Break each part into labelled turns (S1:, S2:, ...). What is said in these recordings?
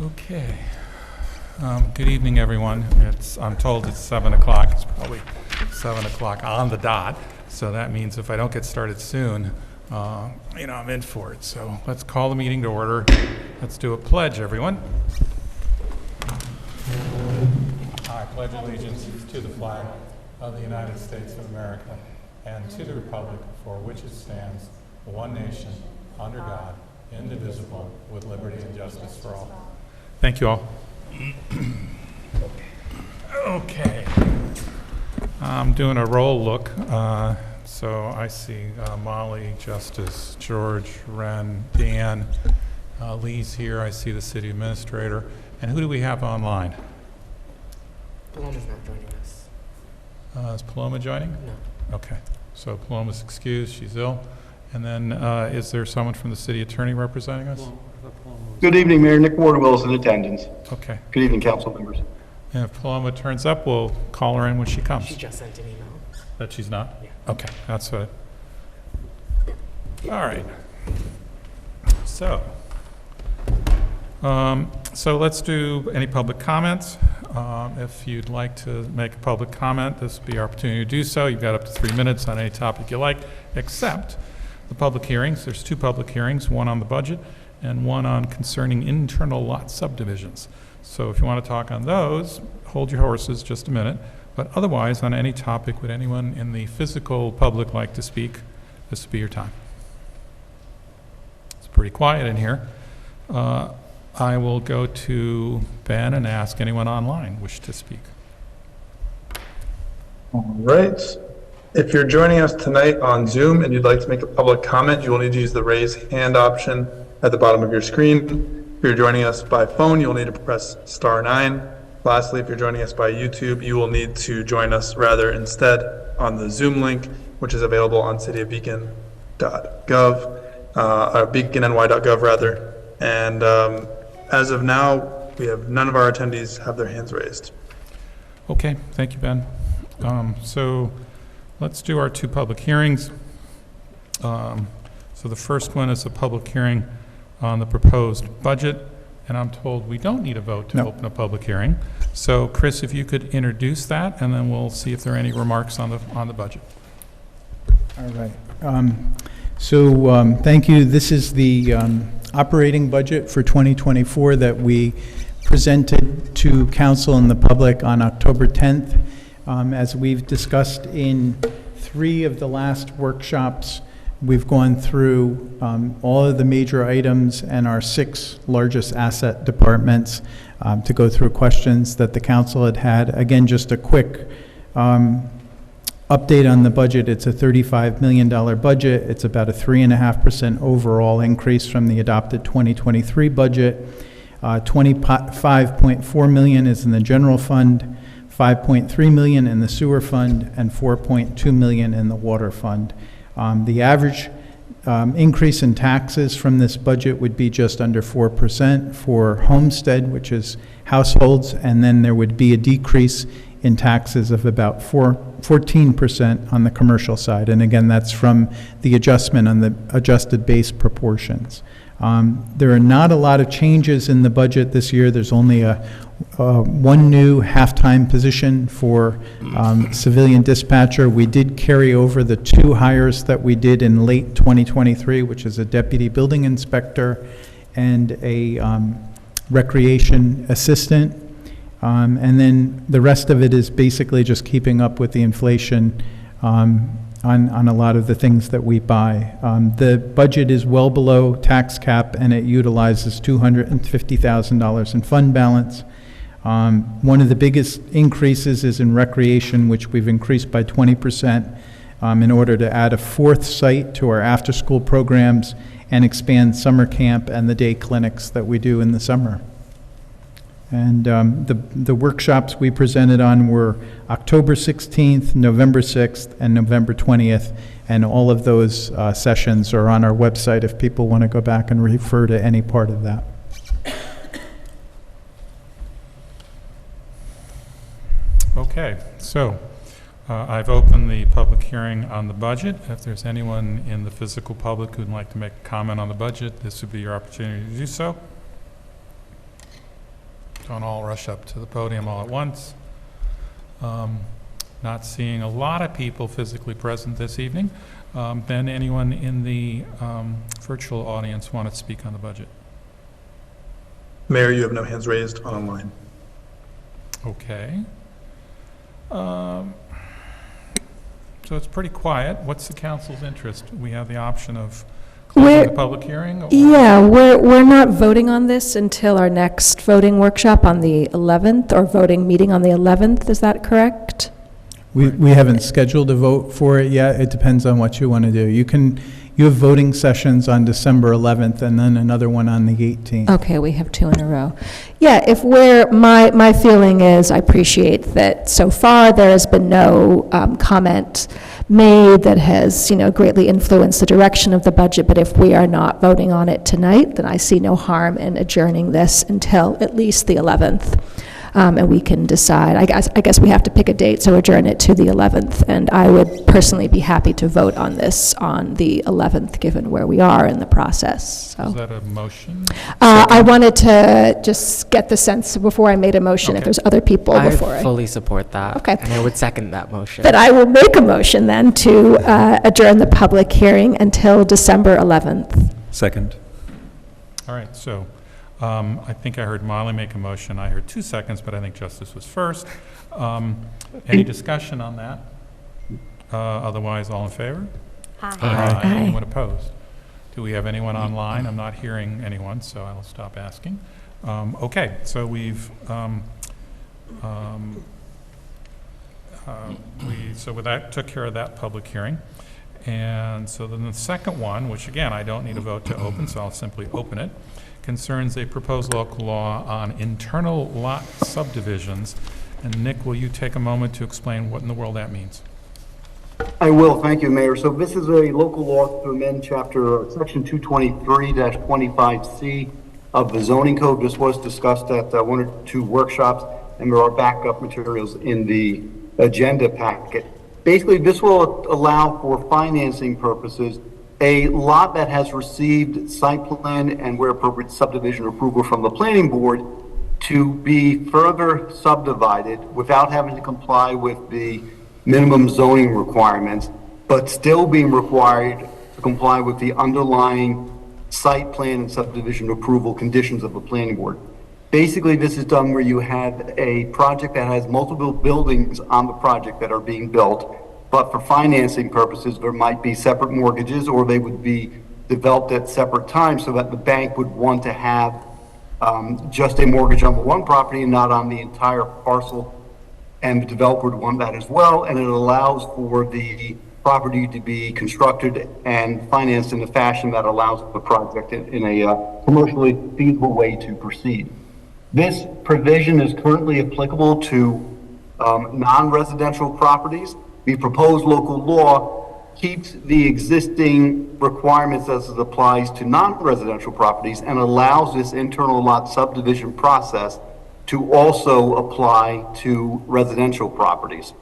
S1: Okay. Good evening, everyone. I'm told it's 7 o'clock. It's probably 7 o'clock on the dot. So that means if I don't get started soon, I'm in for it. So let's call the meeting to order. Let's do a pledge, everyone. I pledge allegiance to the flag of the United States of America and to the republic for which it stands, one nation, under God, indivisible, with liberty and justice for all. Thank you all. Okay. I'm doing a roll look. So I see Molly, Justice, George, Ren, Dan, Lee's here. I see the city administrator. And who do we have online?
S2: Paloma's not joining us.
S1: Is Paloma joining?
S2: No.
S1: Okay. So Paloma's excused. She's ill. And then is there someone from the city attorney representing us?
S3: Good evening, Mayor. Nick Wardwell is in attendance.
S1: Okay.
S3: Good evening, council members.
S1: And if Paloma turns up, we'll call her in when she comes.
S2: She just sent an email.
S1: That she's not?
S2: Yeah.
S1: Okay, that's what. All right. So let's do any public comments. If you'd like to make a public comment, this will be your opportunity to do so. You've got up to 3 minutes on any topic you like, except the public hearings. There's 2 public hearings, one on the budget and one on concerning internal lot subdivisions. So if you want to talk on those, hold your horses just a minute. But otherwise, on any topic, would anyone in the physical public like to speak? This would be your time. It's pretty quiet in here. I will go to Ben and ask anyone online wish to speak.
S4: All right. If you're joining us tonight on Zoom and you'd like to make a public comment, you will need to use the raise hand option at the bottom of your screen. If you're joining us by phone, you'll need to press *9. Lastly, if you're joining us by YouTube, you will need to join us instead on the Zoom link, which is available on cityofbeacon.gov, or beaconny.gov rather. And as of now, we have none of our attendees have their hands raised.
S1: Okay, thank you, Ben. So let's do our 2 public hearings. So the first one is a public hearing on the proposed budget, and I'm told we don't need a vote to open a public hearing. So Chris, if you could introduce that, and then we'll see if there are any remarks on the budget.
S5: All right. Thank you. This is the operating budget for 2024 that we presented to council and the public on October 10th. As we've discussed in 3 of the last workshops, we've gone through all of the major items and our 6 largest asset departments to go through questions that the council had. Again, just a quick update on the budget. It's a $35 million budget. It's about a 3.5% overall increase from the adopted 2023 budget. $25.4 million is in the general fund, $5.3 million in the sewer fund, and $4.2 million in the water fund. The average increase in taxes from this budget would be just under 4% for homestead, which is households, and then there would be a decrease in taxes of about 14% on the commercial side. And again, that's from the adjustment on the adjusted base proportions. There are not a lot of changes in the budget this year. There's only one new half-time position for civilian dispatcher. We did carry over the 2 hires that we did in late 2023, which is a deputy building inspector and a recreation assistant. And then the rest of it is basically just keeping up with the inflation on a lot of the things that we buy. The budget is well below tax cap, and it utilizes $250,000 in fund balance. One of the biggest increases is in recreation, which we've increased by 20% in order to add a 4th site to our after-school programs and expand summer camp and the day clinics that we do in the summer. And the workshops we presented on were October 16th, November 6th, and November 20th, and all of those sessions are on our website if people want to go back and refer to any part of that.
S1: Okay, so I've opened the public hearing on the budget. If there's anyone in the physical public who'd like to make a comment on the budget, this would be your opportunity to do so. don't all rush up to the podium all at once. Not seeing a lot of people physically present this evening. Then anyone in the virtual audience want to speak on the budget?
S4: Mayor, you have no hands raised online.
S1: Okay. So it's pretty quiet. What's the council's interest? We have the option of closing
S6: We're-
S1: the public hearing? Or
S6: Yeah, we're not voting on this until our next voting workshop on the 11th, or voting meeting on the 11th, is that correct?
S5: We haven't scheduled a vote for it yet. It depends on what you want to do. You have voting sessions on December 11th and then another one on the 18th.
S6: Okay, we have two in a row. Yeah, my feeling is, I appreciate that so far there has been no comment made that has, greatly influenced the direction of the budget, but if we are not voting on it tonight, then I see no harm in adjourning this until at least the 11th. And we can decide. I guess we have to pick a date, so adjourn it to the 11th. And I would personally be happy to vote on this on the 11th, given where we are in the process.
S1: Is
S6: So
S1: that a motion?
S6: I wanted to just get the sense before I made a motion, if
S1: Okay.
S6: there's other people
S2: I
S6: before I.
S2: fully support that.
S6: Okay.
S2: And I would second that motion.
S6: That I will make a motion then to adjourn the public hearing until December 11th.
S7: Second.
S1: All right, so I think I heard Molly make a motion. I heard 2 seconds, but I think Justice was first. Any discussion on that? Otherwise, all in favor?
S6: Aye.
S1: Anyone opposed? Do we have anyone online? I'm not hearing anyone, so I'll stop asking. Okay, so so with that, took care of that public hearing. And so then the second one, which again, I don't need a vote to open, so I'll simply open it, concerns a proposed local law on internal lot subdivisions. And Nick, will you take a moment to explain what in the world that means?
S3: I will, thank you, Mayor. So this is a local law to amend section 223-25C of the zoning code. This was discussed at one or two workshops, and there are backup materials in the agenda packet. Basically, this will allow for financing purposes a lot that has received site plan and where appropriate subdivision approval from the planning board to be further subdivided without having to comply with the minimum zoning requirements, but still being required to comply with the underlying site plan and subdivision approval conditions of the planning board. Basically, this is done where you have a project that has multiple buildings on the project that are being built, but for financing purposes, there might be separate mortgages, or they would be developed at separate times so that the bank would want to have just a mortgage on the one property and not on the entire parcel, and the developer would want that as well, and it allows for the property to be constructed and financed in a fashion that allows the project in a commercially feasible way to proceed. This provision is currently applicable to non-residential properties. The proposed local law keeps the existing requirements as it applies to non-residential properties and allows this internal lot subdivision process to also apply to residential properties.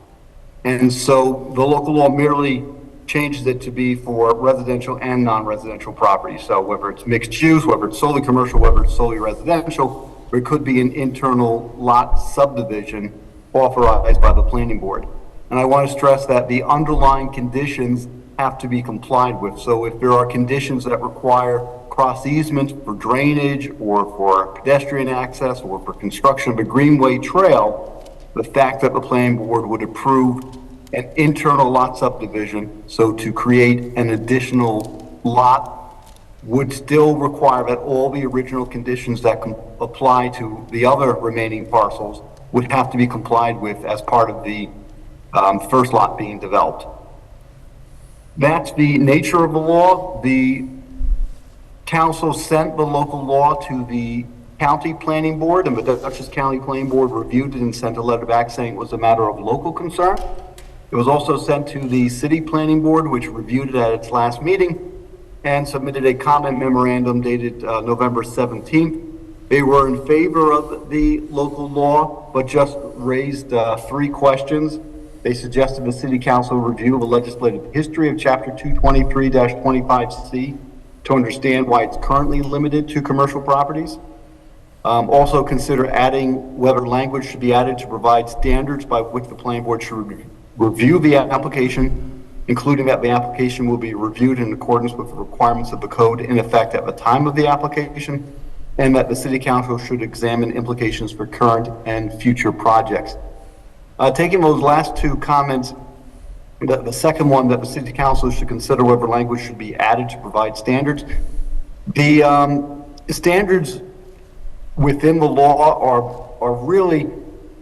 S3: And so the local law merely changes it to be for residential and non-residential properties. So whether it's mixed use, whether it's solely commercial, whether it's solely residential, there could be an internal lot subdivision authorized by the planning board. And I want to stress that the underlying conditions have to be complied with. So if there are conditions that require cross easements for drainage or for pedestrian access or for construction of a greenway trail, the fact that the planning board would approve an internal lot subdivision, so to create an additional lot, would still require that all the original conditions that can apply to the other remaining parcels would have to be complied with as part of the first lot being developed. That's the nature of the law. The council sent the local law to the county planning board, and the Dutchess County Planning Board reviewed it and sent a letter back saying it was a matter of local concern. It was also sent to the city planning board, which reviewed it at its last meeting and submitted a comment memorandum dated November 17th. They were in favor of the local law, but just raised 3 questions. They suggested the city council review the legislative history of chapter 223-25C to understand why it's currently limited to commercial properties. Also consider adding whether language should be added to provide standards by which the planning board should review the application, including that the application will be reviewed in accordance with the requirements of the code in effect at the time of the application, and that the city council should examine implications for current and future projects. Taking those last two comments, the second one, that the city council should consider whether language should be added to provide standards. The standards within the law are really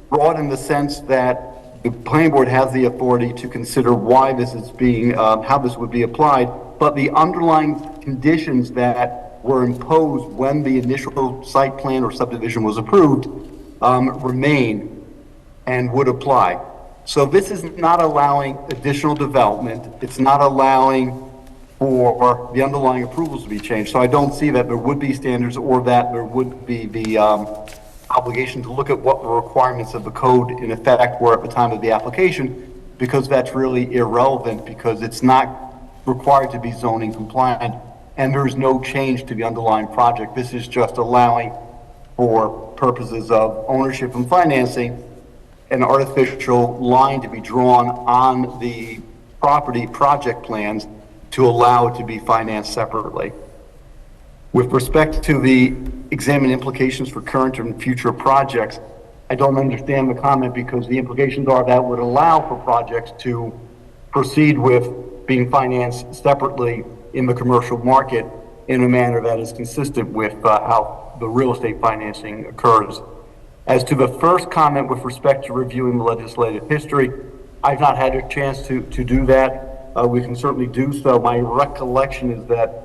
S3: broad in the sense that the planning board has the authority to consider why this is being, how this would be applied, but the underlying conditions that were imposed when the initial site plan or subdivision was approved remain and would apply. So this is not allowing additional development. It's not allowing for the underlying approvals to be changed. So I don't see that there would be standards or that there would be the obligation to look at what the requirements of the code in effect were at the time of the application, because that's really irrelevant, because it's not required to be zoning compliant and there is no change to the underlying project. This is just allowing for purposes of ownership and financing an artificial line to be drawn on the property project plans to allow it to be financed separately. With respect to the examine implications for current and future projects, I don't understand the comment, because the implications are that would allow for projects to proceed with being financed separately in the commercial market in a manner that is consistent with how the real estate financing occurs. As to the first comment with respect to reviewing the legislative history, I've not had a chance to do that. We can certainly do so. My recollection is that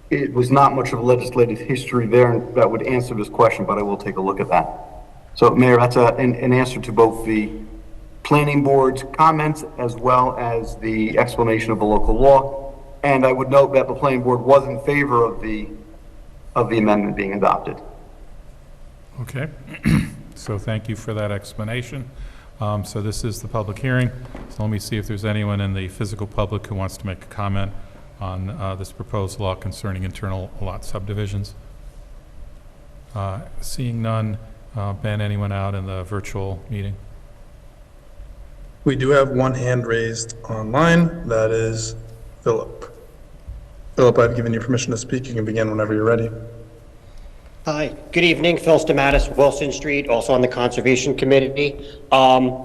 S3: it was not much of a legislative history there, and that would answer this question, but I will take a look at that. So, Mayor, that's an answer to both the planning board's comments as well as the explanation of the local law. And I would note that the planning board was in favor of the amendment being adopted.
S1: Okay, so thank you for that explanation. So this is the public hearing. So let me see if there's anyone in the physical public who wants to make a comment on this proposed law concerning internal lot subdivisions. Seeing none, Ben, anyone out in the virtual meeting?
S4: We do have one hand raised online. That is Philip. Philip, I've given you permission to speak. You can begin whenever you're ready.
S7: Hi, good evening. Phil Stamatis, Wilson Street, also on the Conservation Committee.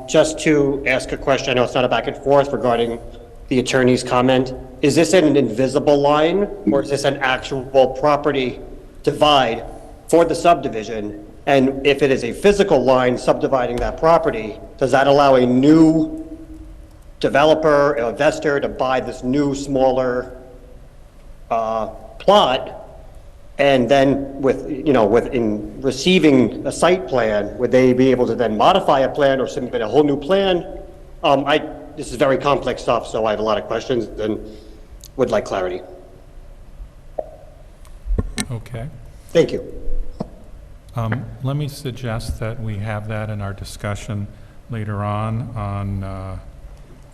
S7: Just to ask a question, I know it's not a back and forth regarding the attorney's comment. Is this an invisible line, or is this an actual property divide for the subdivision? And if it is a physical line subdividing that property, does that allow a new developer, investor to buy this new, smaller plot? And then in receiving a site plan, would they be able to then modify a plan or submit a whole new plan? This is very complex stuff, so I have a lot of questions and would like clarity.
S1: Okay.
S7: Thank you.
S1: Let me suggest that we have that in our discussion later on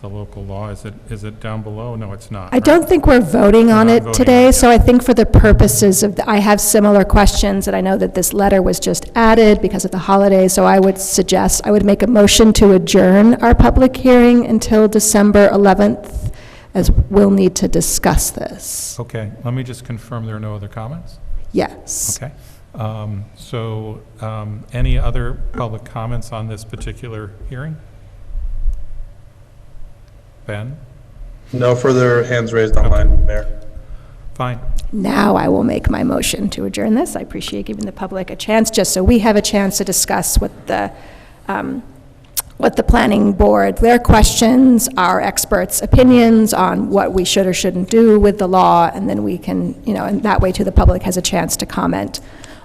S1: the local law. Is it down below? No, it's not.
S6: I don't think we're voting on
S1: We're not
S6: it
S1: voting
S6: today,
S1: on it
S6: so I think for the purposes of, I have similar questions, and I know that this letter was just added because of the holidays, so I would make a motion to adjourn our public hearing until December 11th, as we'll need to discuss this.
S1: Okay, let me just confirm there are no other comments.
S6: Yes.
S1: Okay. Any other public comments on this particular hearing? Ben?
S4: No further hands raised online, Mayor.
S1: Fine.
S6: Now I will make my motion to adjourn this. I appreciate giving the public a chance, just so we have a chance to discuss what the planning board, their questions, our experts' opinions on what we should or shouldn't do with the law, and then we can, and that way too the public has a chance to comment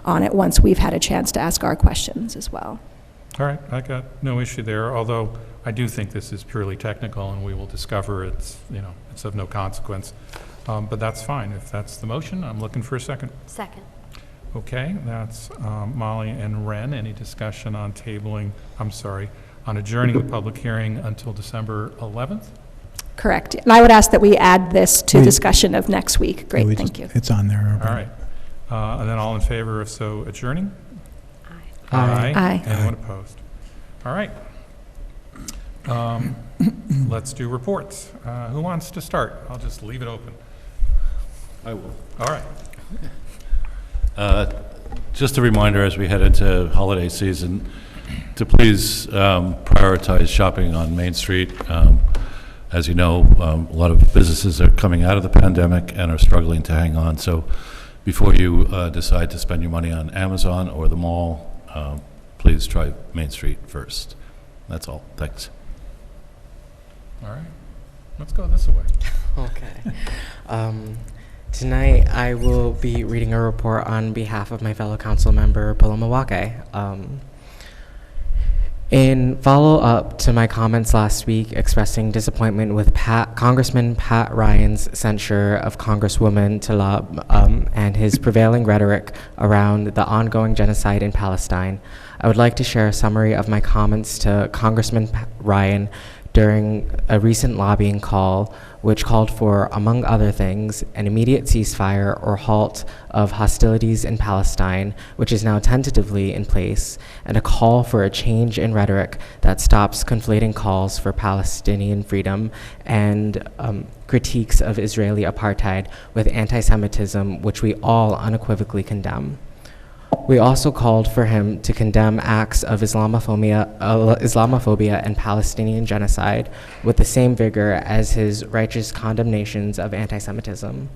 S6: on it once we've had a chance to ask our questions as well.
S1: All right, I got no issue there, although I do think this is purely technical, and we will discover it's of no consequence. But that's fine. If that's the motion, I'm looking for a second.
S8: Second.
S1: Okay, that's Molly and Ren. Any discussion on on adjourning the public hearing until December 11th?
S6: Correct. And I would ask that we add this to discussion of next week. Great, thank you.
S5: It's on there.
S1: All right. And then all in favor of so adjourning?
S2: Aye.
S6: Aye.
S1: Anyone opposed? All right. Let's do reports. Who wants to start? I'll just leave it open.
S8: I will.
S1: All right.
S8: Just a reminder as we head into holiday season to please prioritize shopping on Main Street. As you know, a lot of businesses are coming out of the pandemic and are struggling to hang on. So before you decide to spend your money on Amazon or the mall, please try Main Street first. That's all. Thanks.
S1: All right. Let's go this way.
S2: Okay. Tonight, I will be reading a report on behalf of my fellow council member, Paloma Wake. In follow-up to my comments last week expressing disappointment with Congressman Pat Ryan's censure of Congresswoman Tlaib and his prevailing rhetoric around the ongoing genocide in Palestine, I would like to share a summary of my comments to Congressman Ryan during a recent lobbying call, which called for, among other things, an immediate ceasefire or halt of hostilities in Palestine, which is now tentatively in place, and a call for a change in rhetoric that stops conflating calls for Palestinian freedom and critiques of Israeli apartheid with anti-Semitism, which we all unequivocally condemn. We also called for him to condemn acts of Islamophobia and Palestinian genocide with the same vigor as his righteous condemnations of anti-Semitism.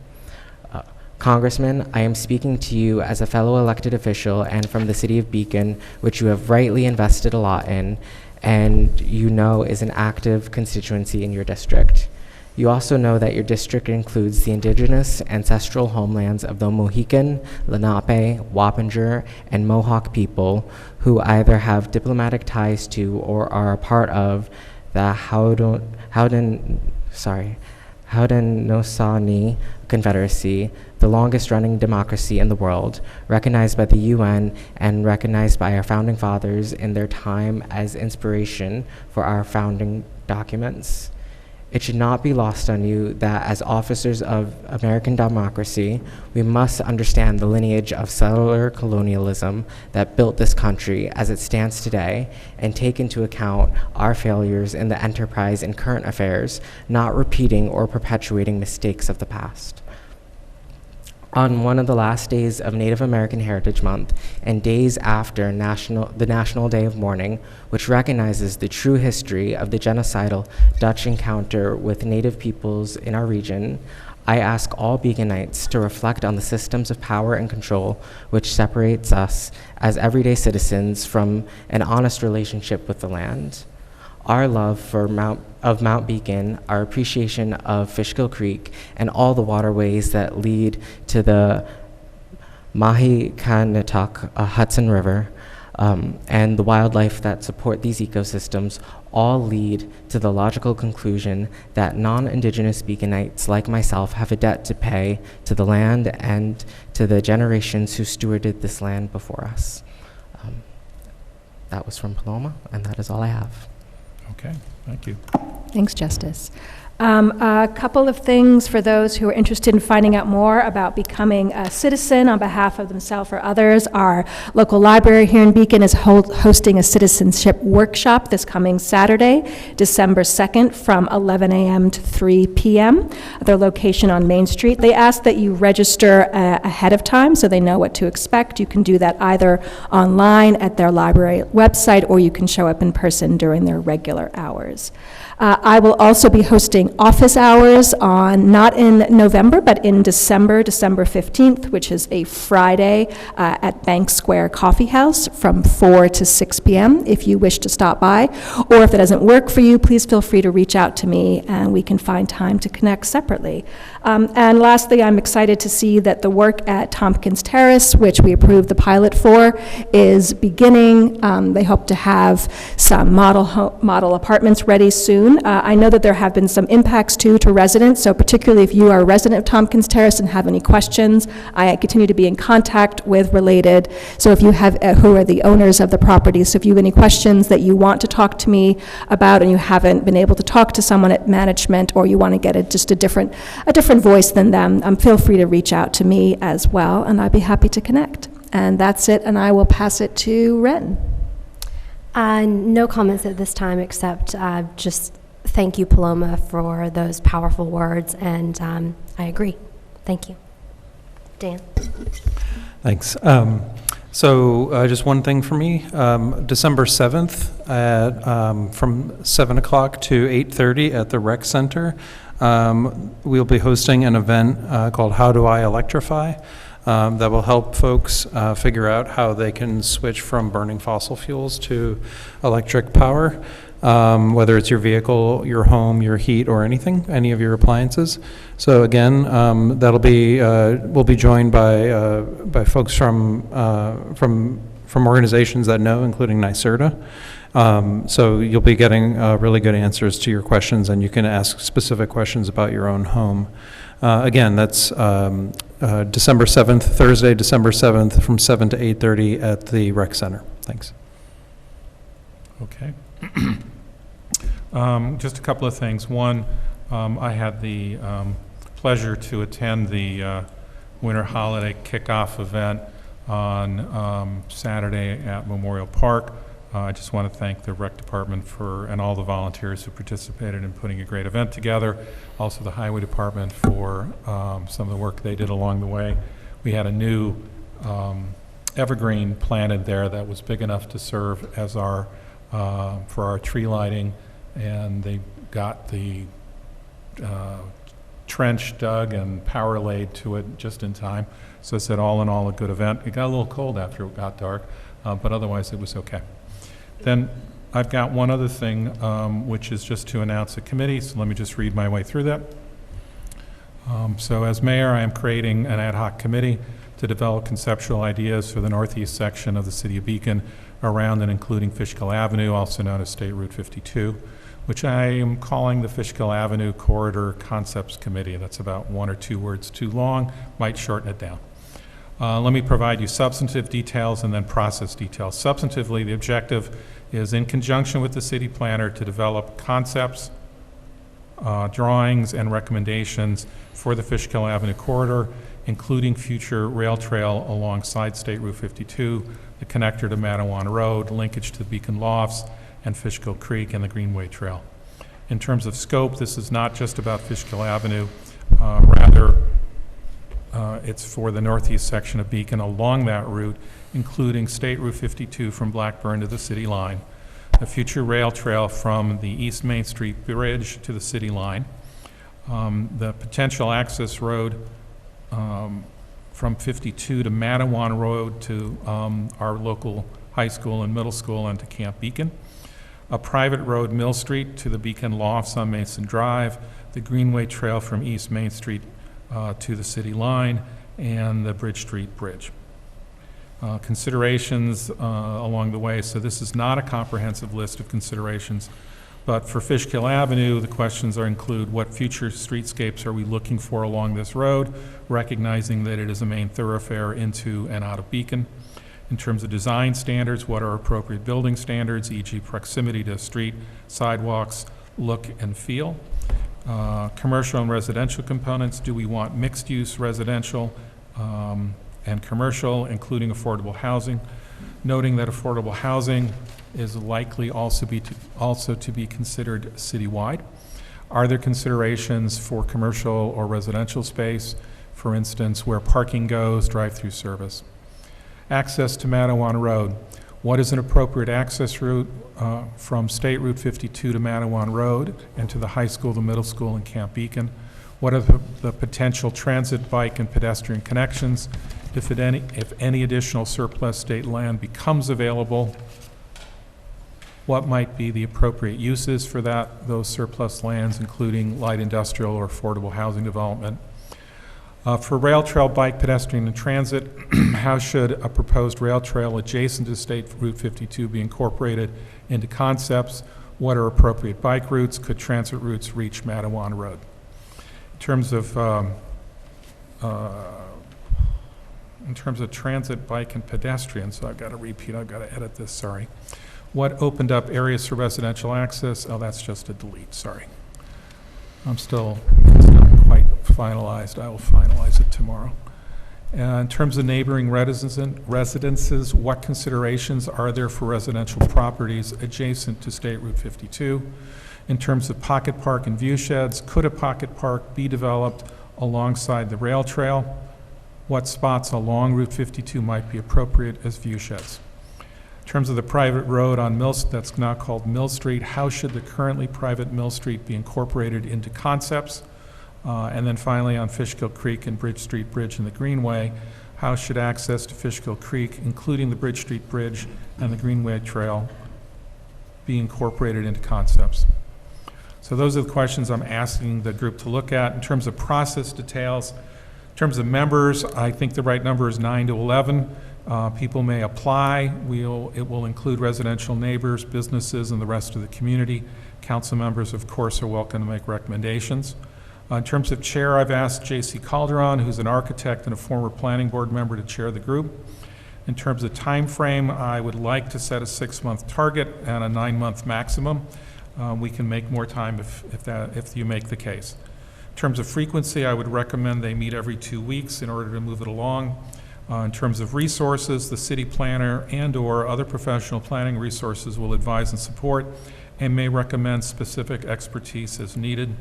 S2: Congressman, I am speaking to you as a fellow elected official and from the city of Beacon, which you have rightly invested a lot in, and you know is an active constituency in your district. You also know that your district includes the indigenous ancestral homelands of the Mohican, Lenape, Wappinger, and Mohawk people who either have diplomatic ties to or are a part of the Haudenosaunee Confederacy, the longest-running democracy in the world, recognized by the UN and recognized by our founding fathers in their time as inspiration for our founding documents. It should not be lost on you that as officers of American democracy, we must understand the lineage of settler colonialism that built this country as it stands today and take into account our failures in the enterprise and current affairs, not repeating or perpetuating mistakes of the past. On one of the last days of Native American Heritage Month and days after the National Day of Mourning, which recognizes the true history of the genocidal Dutch encounter with Native peoples in our region, I ask all Beaconites to reflect on the systems of power and control which separates us as everyday citizens from an honest relationship with the land. Our love for Mount Beacon, our appreciation of Fishkill Creek, and all the waterways that lead to the Mahicanatuck Hudson River, and the wildlife that support these ecosystems all lead to the logical conclusion that non-Indigenous Beaconites like myself have a debt to pay to the land and to the generations who stewarded this land before us. That was from Paloma, and that is all I have.
S1: Okay, thank you.
S6: Thanks, Justice. A couple of things for those who are interested in finding out more about becoming a citizen on behalf of themselves or others. Our local library here in Beacon is hosting a citizenship workshop this coming Saturday, December 2nd, from 11 a.m. to 3 p.m. at their location on Main Street. They ask that you register ahead of time so they know what to expect. You can do that either online at their library website, or you can show up in person during their regular hours. I will also be hosting office hours not in November, but in December 15th, which is a Friday at Bank Square Coffee House from 4 to 6 p.m. if you wish to stop by. Or if it doesn't work for you, please feel free to reach out to me and we can find time to connect separately. And lastly, I'm excited to see that the work at Tompkins Terrace, which we approved the pilot for, is beginning. They hope to have some model apartments ready soon I know that there have been some impacts too to residents, so particularly if you are a resident of Tompkins Terrace and have any questions, I continue to be in contact with Related. So if you have, who are the owners of the property, so if you have any questions that you want to talk to me about and you haven't been able to talk to someone at management, or you want to get just a different voice than them, feel free to reach out to me as well, and I'd be happy to connect. And that's it, and I will pass it to Ren.
S9: No comments at this time, except just thank you, Paloma, for those powerful words, and I agree. Thank you. Dan?
S10: Thanks. So just one thing for me, December 7th from 7 o'clock to 8:30 at the Rec Center, we'll be hosting an event called How Do I Electrify? That will help folks figure out how they can switch from burning fossil fuels to electric power, whether it's your vehicle, your home, your heat, or anything, any of your appliances. So again, that'll be we'll be joined by folks from organizations that know, including NYSERDA. So you'll be getting really good answers to your questions, and you can ask specific questions about your own home. Again, that's December 7th, Thursday, December 7th, from 7 to 8:30 at the Rec Center. Thanks.
S1: Okay. Just a couple of things. One, I had the pleasure to attend the winter holiday kickoff event on Saturday at Memorial Park. I just want to thank the rec department and all the volunteers who participated in putting a great event together. Also the highway department for some of the work they did along the way. We had a new evergreen planted there that was big enough to serve as our for our tree lighting, and they got the trench dug and power laid to it just in time. So I said, all in all, a good event. It got a little cold after it got dark, but otherwise it was okay. Then I've got one other thing, which is just to announce a committee, so let me just read my way through that. So as mayor, I am creating an ad hoc committee to develop conceptual ideas for the northeast section of the city of Beacon around and including Fishkill Avenue, also known as State Route 52, which I am calling the Fishkill Avenue Corridor Concepts Committee. That's about 1 or 2 words too long, might shorten it down. Let me provide you substantive details and then process details. Substantively, the objective is in conjunction with the city planner to develop concepts, drawings, and recommendations for the Fishkill Avenue corridor, including future rail trail alongside State Route 52, the connector to Mattawan Road, linkage to Beacon Lofts, and Fishkill Creek and the Greenway Trail. In terms of scope, this is not just about Fishkill Avenue, rather it's for the northeast section of Beacon along that route, including State Route 52 from Blackburn to the city line, a future rail trail from the East Main Street Bridge to the city line, the potential access road from 52 to Mattawan Road to our local high school and middle school and to Camp Beacon, a private road, Mill Street, to the Beacon Lofts on Mason Drive, the Greenway Trail from East Main Street to the city line, and the Bridge Street Bridge. Considerations along the way. So this is not a comprehensive list of considerations, but for Fishkill Avenue, the questions include what future streetscapes are we looking for along this road, recognizing that it is a main thoroughfare into and out of Beacon. In terms of design standards, what are appropriate building standards, e.g. proximity to street, sidewalks, look and feel. Commercial and residential components, do we want mixed-use residential and commercial, including affordable housing, noting that affordable housing is likely also to be considered citywide. Are there considerations for commercial or residential space, for instance, where parking goes, drive-through service? Access to Mattawan Road. What is an appropriate access route from State Route 52 to Mattawan Road and to the high school, the middle school, and Camp Beacon? What are the potential transit, bike, and pedestrian connections? If any additional surplus state land becomes available, what might be the appropriate uses for those surplus lands, including light industrial or affordable housing development? For rail trail, bike, pedestrian, and transit, how should a proposed rail trail adjacent to State Route 52 be incorporated into concepts? What are appropriate bike routes? Could transit routes reach Matawan Road? In terms of transit, bike, and pedestrian, so I've got to repeat, I've got to edit this, sorry. What opened up areas for residential access? Oh, that's just a delete, sorry. It's not quite finalized. I will finalize it tomorrow. In terms of neighboring residences, what considerations are there for residential properties adjacent to State Route 52? In terms of pocket park and view sheds, could a pocket park be developed alongside the rail trail? What spots along Route 52 might be appropriate as view sheds? In terms of the private road on that's now called Mill Street, how should the currently private Mill Street be incorporated into concepts? And then finally, on Fishkill Creek and Bridge Street Bridge and the Greenway, how should access to Fishkill Creek, including the Bridge Street Bridge and the Greenway Trail, be incorporated into concepts? So those are the questions I'm asking the group to look at. In terms of process details, in terms of members, I think the right number is 9 to 11. People may apply. It will include residential neighbors, businesses, and the rest of the community. Council members, of course, are welcome to make recommendations. In terms of chair, I've asked J.C. Calderon, who's an architect and a former planning board member, to chair the group. In terms of time frame, I would like to set a 6-month target and a 9-month maximum. We can make more time if you make the case. In terms of frequency, I would recommend they meet every 2 weeks in order to move it along. In terms of resources, the city planner and/or other professional planning resources will advise and support and may recommend specific expertise as needed.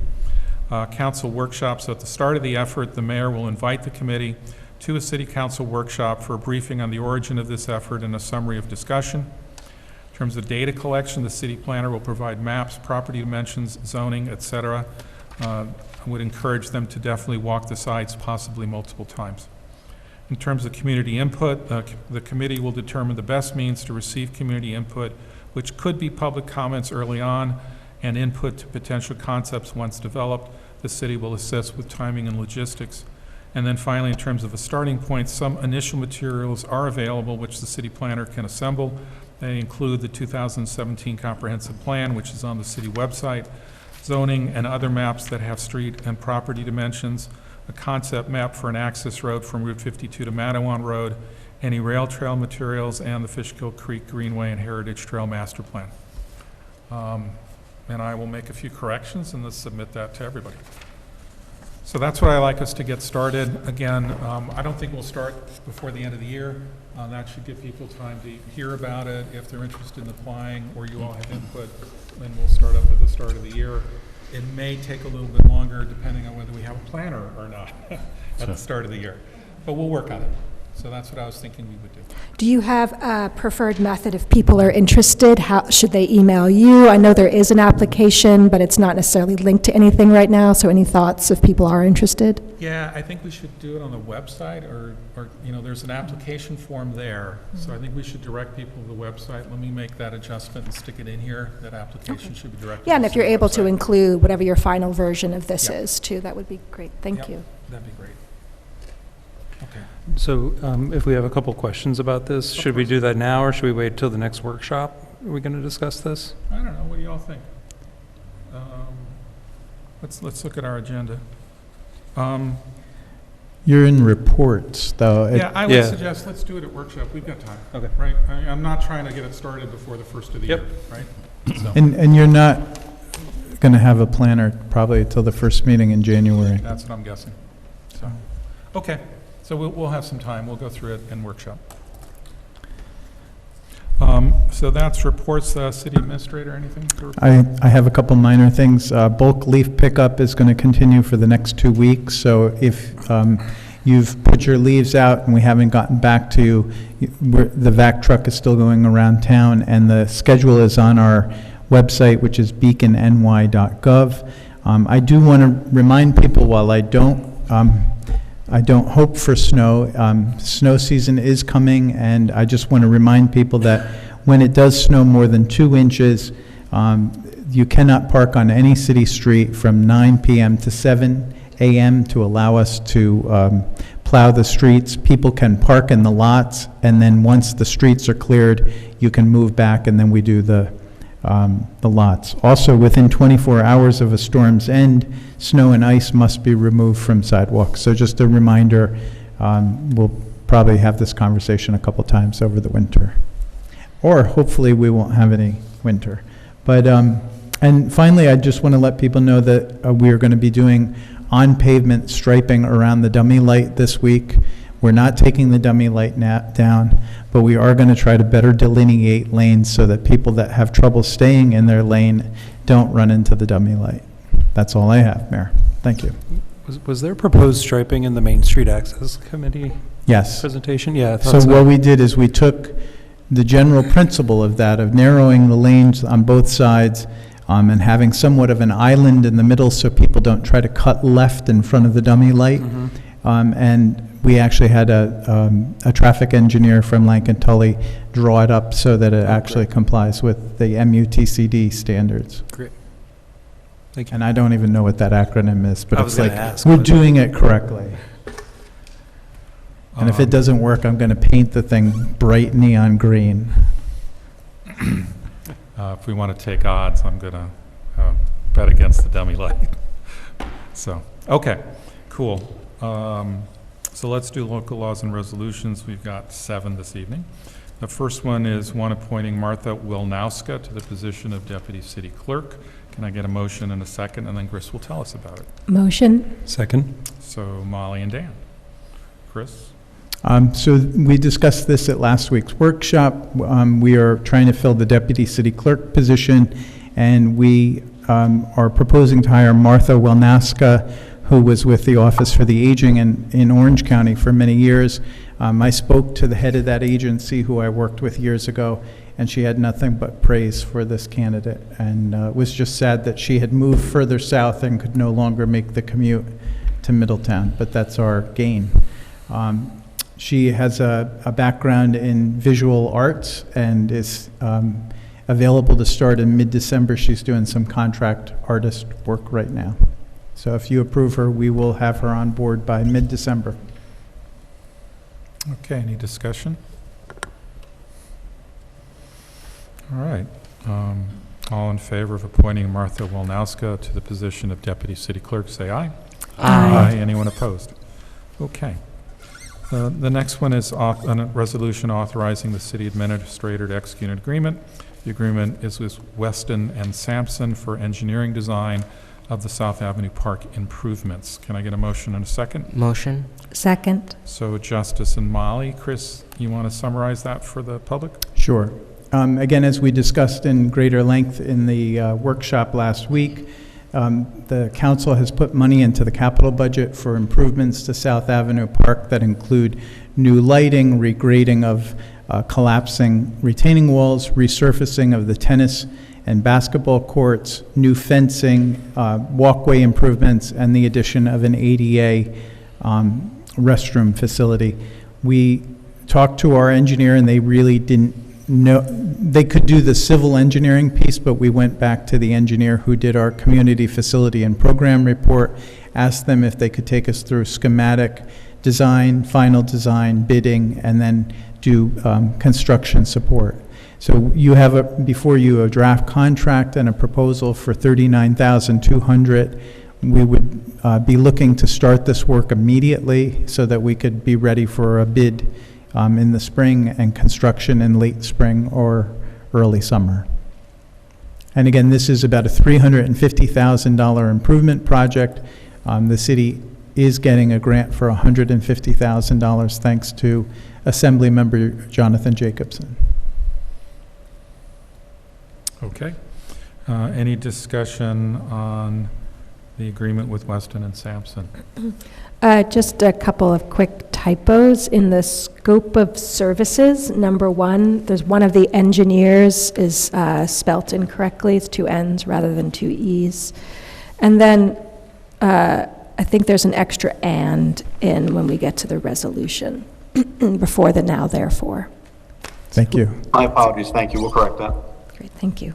S1: Council workshops. So at the start of the effort, the mayor will invite the committee to a city council workshop for a briefing on the origin of this effort and a summary of discussion. In terms of data collection, the city planner will provide maps, property dimensions, zoning, etc. I would encourage them to definitely walk the sites, possibly multiple times. In terms of community input, the committee will determine the best means to receive community input, which could be public comments early on and input to potential concepts once developed. The city will assist with timing and logistics. And then finally, in terms of a starting point, some initial materials are available which the city planner can assemble. They include the 2017 comprehensive plan, which is on the city website, zoning and other maps that have street and property dimensions, a concept map for an access road from Route 52 to Matawan Road, any rail trail materials, and the Fishkill Creek Greenway and Heritage Trail Master Plan. And I will make a few corrections and then submit that to everybody. So that's what I'd like us to get started. Again, I don't think we'll start before the end of the year. That should give people time to hear about it. If they're interested in applying or you all have input, then we'll start up at the start of the year. It may take a little bit longer depending on whether we have a planner or not at the start of the year. But we'll work on it. So that's what I was thinking we would do.
S6: Do you have a preferred method if people are interested? How should they email you? I know there is an application, but it's not necessarily linked to anything right now. So any thoughts if people are interested?
S1: Yeah, I think we should do it on the website or there's an application form there. So I think we should direct people to the website. Let me make that adjustment and stick it in here. That application should be directed.
S6: Yeah, and if you're able to
S1: website.
S6: include whatever your final version of this
S1: Yep.
S6: is too, that would be great. Thank
S1: Yep,
S6: you.
S1: That'd be great. Okay.
S10: So if we have a couple questions about this, should we do that now, or should we wait till the next workshop? Are we going to discuss this?
S1: I don't know. What do you all think? Let's look at our agenda.
S5: You're in reports, though.
S1: Yeah, I would
S10: Yeah.
S1: suggest let's do it at workshop. We've got time.
S10: Okay.
S1: Right? I'm not trying to get it started before the first of the
S10: Yep.
S1: year, right? So
S5: And you're not going to have a planner probably until the first meeting in January.
S1: that's what I'm guessing. So, okay. So we'll have some time. We'll go through it in workshop. So that's reports. City administrator, anything to report?
S5: I have a couple minor things. Bulk leaf pickup is going to continue for the next 2 weeks, so if you've put your leaves out and we haven't gotten back to you, the vac truck is still going around town, and the schedule is on our website, which is beaconny.gov. I do want to remind people, while I don't hope for snow. Snow season is coming, and I just want to remind people that when it does snow more than 2 inches, you cannot park on any city street from 9 p.m. to 7 a.m. to allow us to plow the streets. People can park in the lots, and then once the streets are cleared, you can move back, and then we do the the lots. Also, within 24 hours of a storm's end, snow and ice must be removed from sidewalks. So just a reminder, we'll probably have this conversation a couple times over the winter. Or hopefully we won't have any winter. But, and finally, I just want to let people know that we are going to be doing on-pavement striping around the dummy light this week. We're not taking the dummy light down, but we are going to try to better delineate lanes so that people that have trouble staying in their lane don't run into the dummy light. That's all I have, Mayor. Thank you.
S10: Was there proposed striping in the Main Street Access Committee
S5: Yes.
S10: presentation? Yeah, I
S5: So
S10: thought so.
S5: what we did is we took the general principle of that, of narrowing the lanes on both sides, and having somewhat of an island in the middle so people don't try to cut left in front of the dummy light. And we actually had a traffic engineer from Lankin Tully draw it up so that it actually complies with the MUTCD standards.
S10: Great. Thank you.
S5: And I don't even know what that acronym is, but
S10: I
S5: it's
S10: was gonna
S5: like,
S10: ask,
S5: we're
S10: but-
S5: doing it correctly. And if it doesn't work, I'm going to paint the thing bright neon green.
S1: If we want to take odds, I'm going to bet against the dummy light. So, okay, cool. So let's do local laws and resolutions. We've got 7 this evening. The first one is one appointing Martha Wilnowska to the position of Deputy City Clerk. Can I get a motion and a second, and then Chris will tell us about it.
S6: Motion?
S10: Second?
S1: So Molly and Dan. Chris?
S5: So we discussed this at last week's workshop. We are trying to fill the deputy city clerk position, and we are proposing to hire Martha Wilnowska, who was with the Office for the Aging in Orange County for many years. I spoke to the head of that agency, who I worked with years ago, and she had nothing but praise for this candidate, and was just sad that she had moved further south and could no longer make the commute to Middletown, but that's our gain. She has a background in visual arts and is available to start in mid-December. She's doing some contract artist work right now. So if you approve her, we will have her on board by mid-December.
S1: Okay, any discussion? All right. All in favor of appointing Martha Wilnowska to the position of Deputy City Clerk, say aye.
S6: Aye.
S1: Anyone opposed? Okay. The next one is a resolution authorizing the city administrator to execute an agreement. The agreement is with Weston and Sampson for engineering design of the South Avenue Park improvements. Can I get a motion and a second?
S2: Motion?
S6: Second?
S1: So Justice and Molly. Chris, you want to summarize that for the public?
S5: Sure. Again, as we discussed in greater length in the workshop last week, the council has put money into the capital budget for improvements to South Avenue Park that include new lighting, regrading of collapsing retaining walls, resurfacing of the tennis and basketball courts, new fencing, walkway improvements, and the addition of an ADA restroom facility. We talked to our engineer, and they really didn't know. They could do the civil engineering piece, but we went back to the engineer who did our community facility and program report, asked them if they could take us through schematic design, final design, bidding, and then do construction support. So you have before you a draft contract and a proposal for $39,200. We would be looking to start this work immediately so that we could be ready for a bid in the spring and construction in late spring or early summer. And again, this is about a $350,000 improvement project. The city is getting a grant for $150,000 thanks to Assembly Member Jonathan Jacobson.
S1: Okay. Any discussion on the agreement with Weston and Sampson?
S6: Just a couple of quick typos in the scope of services. Number 1, there's one of the engineers is spelt incorrectly. It's 2 N's rather than 2 E's. And then I think there's an extra "and" in when we get to the resolution before the "now therefore."
S5: Thank you.
S3: My apologies, thank you, we'll correct that.
S6: Great, thank you.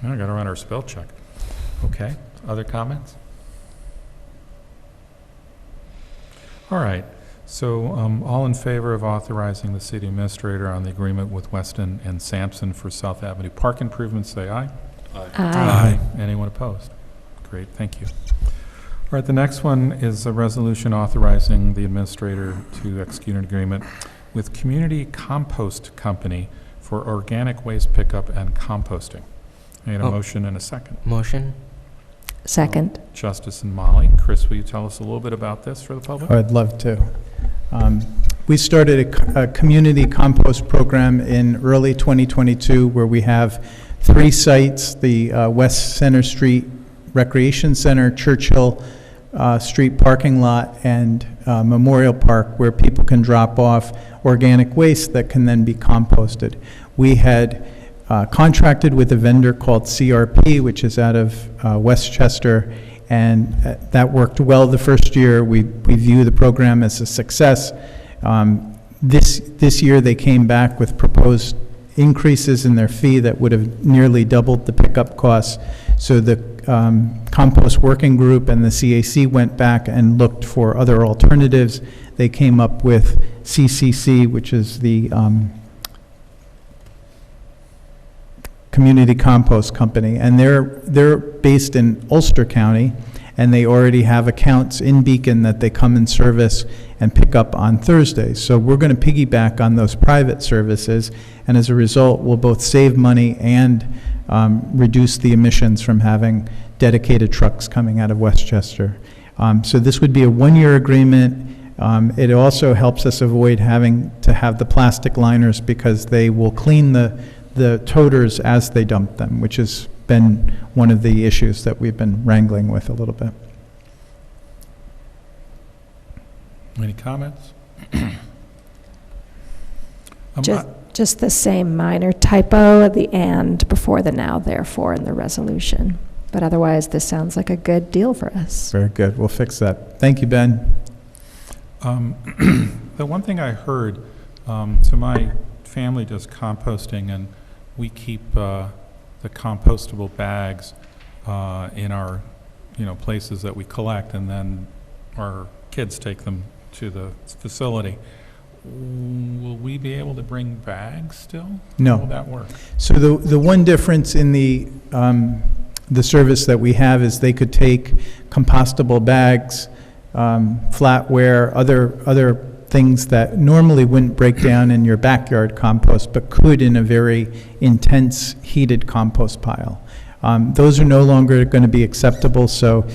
S1: I got to run our spell check. Okay. Other comments? All right. So, all in favor of authorizing the city administrator on the agreement with Weston and Sampson for South Avenue Park improvements, say aye.
S6: Aye.
S1: Anyone opposed? Great, thank you. All right, the next one is a resolution authorizing the administrator to execute an agreement with Community Compost Company for organic waste pickup and composting. I need a motion and a second.
S2: Motion?
S6: Second.
S1: Justice and Molly. Chris, will you tell us a little bit about this for the public?
S5: I'd love to. We started a community compost program in early 2022 where we have 3 sites, the West Center Street Recreation Center, Churchill Street parking lot, and Memorial Park, where people can drop off organic waste that can then be composted. We had contracted with a vendor called CRP, which is out of Westchester, and that worked well the first year. We view the program as a success. This year they came back with proposed increases in their fee that would have nearly doubled the pickup costs. So the compost working group and the CAC went back and looked for other alternatives. They came up with CCC, which is the Community Compost Company, and they're based in Ulster County, and they already have accounts in Beacon that they come and service and pick up on Thursdays. So we're going to piggyback on those private services, and as a result, we'll both save money and reduce the emissions from having dedicated trucks coming out of Westchester. So this would be a 1-year agreement. It also helps us avoid having to have the plastic liners because they will clean the toters as they dump them, which has been one of the issues that we've been wrangling with a little bit.
S1: Any comments?
S6: Just the same minor typo at the and before the now, therefore in the resolution. But otherwise, this sounds like a good deal for us.
S5: Very good. We'll fix that. Thank you, Ben.
S1: The one thing I heard, so my family does composting, and we keep the compostable bags in our, places that we collect, and then our kids take them to the facility. Will we be able to bring bags still?
S5: No.
S1: How will that work?
S5: So the one difference in the service that we have is they could take compostable bags, flatware, other things that normally wouldn't break down in your backyard compost, but could in a very intense heated compost pile. Those are no longer going to be acceptable, so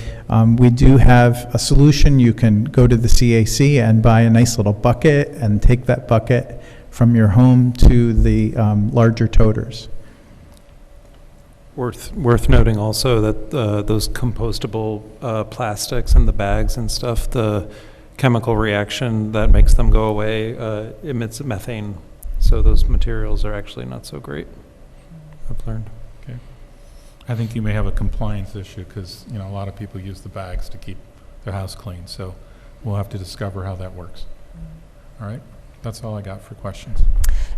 S5: we do have a solution. You can go to the CAC and buy a nice little bucket and take that bucket from your home to the larger toters.
S10: Worth noting also that those compostable plastics and the bags and stuff, the chemical reaction that makes them go away emits methane. So those materials are actually not so great, I've learned.
S1: Okay. I think you may have a compliance issue because, a lot of people use the bags to keep their house clean. So we'll have to discover how that works. All right. That's all I got for questions.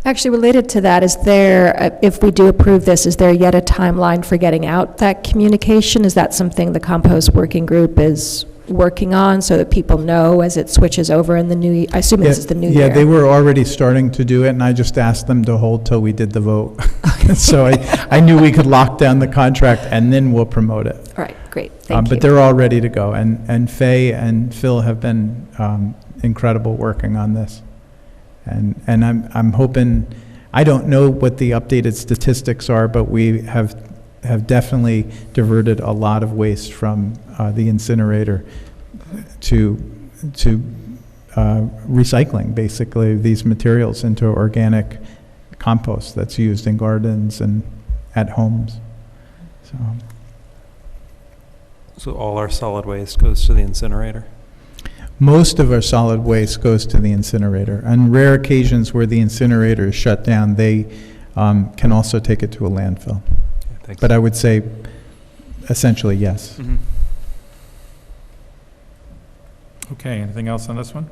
S6: Actually, related to that, is there, if we do approve this, is there yet a timeline for getting out that communication? Is that something the compost working group is working on so that people know as it switches over in the new year? I assume this is the new year.
S5: Yeah, they were already starting to do it, and I just asked them to hold till we did the vote. So I knew we could lock down the contract, and then we'll promote it.
S6: All right, great, thank you.
S5: But they're all ready to go, and Faye and Phil have been incredible working on this. And I'm hoping, I don't know what the updated statistics are, but we have definitely diverted a lot of waste from the incinerator to recycling, basically, these materials into organic compost that's used in gardens and at homes.
S10: So all our solid waste goes to the incinerator?
S5: Most of our solid waste goes to the incinerator. On rare occasions where the incinerator is shut down, they can also take it to a landfill.
S10: Thanks.
S5: But I would say essentially yes.
S10: Mm-hmm.
S1: Okay, anything else on this one?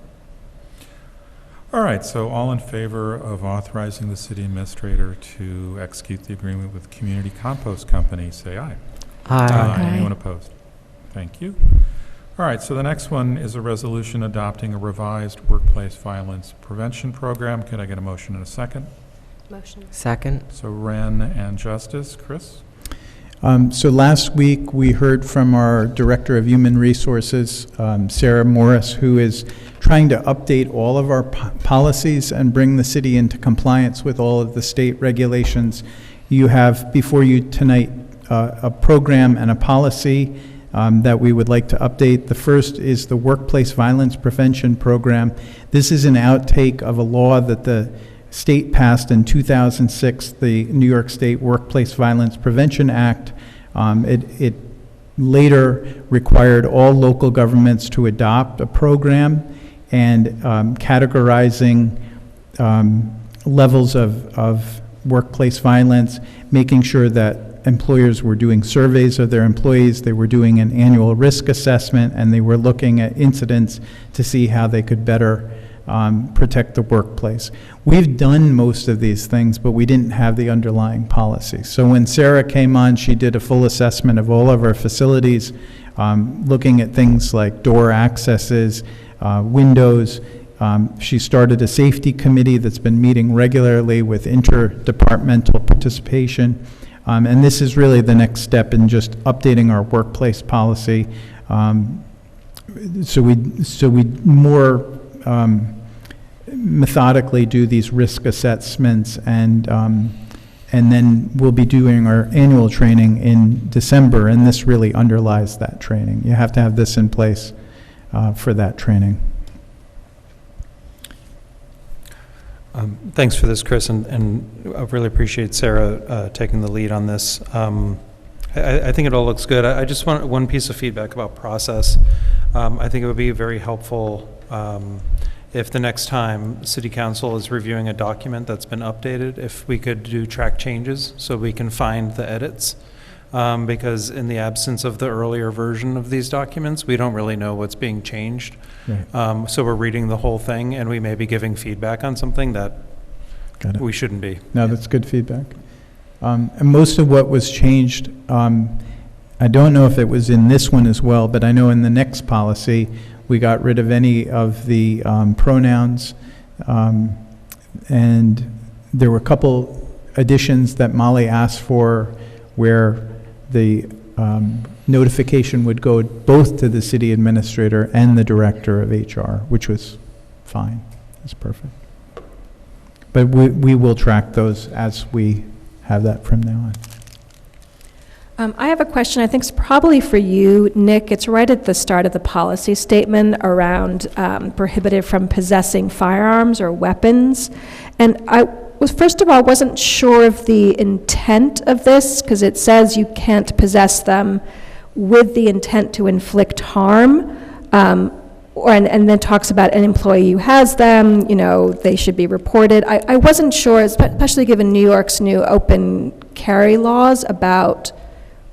S1: All right, so all in favor of authorizing the city administrator to execute the agreement with Community Compost Company, say aye.
S2: Aye.
S6: Aye.
S1: Anyone opposed? Thank you. All right, so the next one is a resolution adopting a revised workplace violence prevention program. Could I get a motion in a second?
S9: Motion.
S2: Second.
S1: So Ren and Justice. Chris?
S5: So last week, we heard from our Director of Human Resources, Sarah Morris, who is trying to update all of our policies and bring the city into compliance with all of the state regulations. You have before you tonight a program and a policy that we would like to update. The first is the Workplace Violence Prevention Program. This is an outtake of a law that the state passed in 2006, the New York State Workplace Violence Prevention Act. It later required all local governments to adopt a program and categorizing levels of workplace violence, making sure that employers were doing surveys of their employees, they were doing an annual risk assessment, and they were looking at incidents to see how they could better protect the workplace. We've done most of these things, but we didn't have the underlying policy. So when Sarah came on, she did a full assessment of all of our facilities, looking at things like door accesses, windows. She started a safety committee that's been meeting regularly with interdepartmental participation. And this is really the next step in just updating our workplace policy. So we more methodically do these risk assessments, and then we'll be doing our annual training in December, and this really underlies that training. You have to have this in place for that training.
S10: Thanks for this, Chris, and I really appreciate Sarah taking the lead on this. I think it all looks good. I just want one piece of feedback about process. I think it would be very helpful if the next time City Council is reviewing a document that's been updated, if we could do track changes so we can find the edits. Because in the absence of the earlier version of these documents, we don't really know what's being changed.
S5: Right.
S10: So we're reading the whole thing, and we may be giving feedback on something that we shouldn't be.
S5: No, that's good feedback. And most of what was changed, I don't know if it was in this one as well, but I know in the next policy, we got rid of any of the pronouns, and there were a couple additions that Molly asked for where the notification would go both to the city administrator and the director of HR, which was fine. It's perfect. But we will track those as we have that from now on.
S6: I have a question, I think it's probably for you, Nick. It's right at the start of the policy statement around prohibited from possessing firearms or weapons. And I was, first of all, wasn't sure of the intent of this, because it says you can't possess them with the intent to inflict harm, and then talks about an employee who has them, they should be reported. I wasn't sure, especially given New York's new open carry laws, about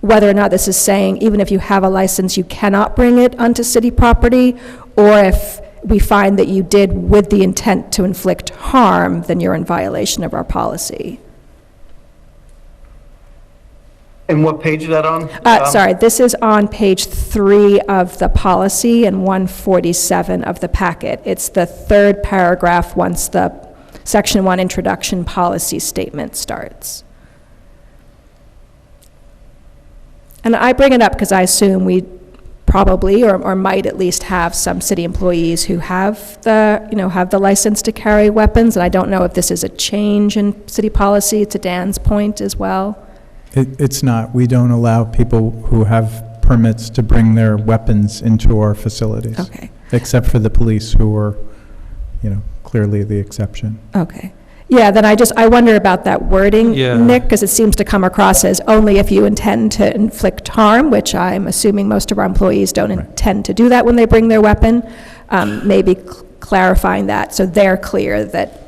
S6: whether or not this is saying even if you have a license, you cannot bring it onto city property, or if we find that you did with the intent to inflict harm, then you're in violation of our policy.
S3: And what page is that on?
S6: Sorry, this is on page 3 of the policy and 147 of the packet. It's the third paragraph once the Section 1 introduction policy statement starts. And I bring it up because I assume we probably or might at least have some city employees who have the license to carry weapons, and I don't know if this is a change in city policy, to Dan's point as well.
S5: It's not. We don't allow people who have permits to bring their weapons into our facilities.
S6: Okay.
S5: Except for the police, who are, clearly the exception.
S6: Okay. Yeah, then I wonder about that wording,
S10: Yeah.
S6: Nick, because it seems to come across as only if you intend to inflict harm, which I'm assuming most of our employees don't intend to do that when they bring their weapon. Maybe clarifying that so they're clear that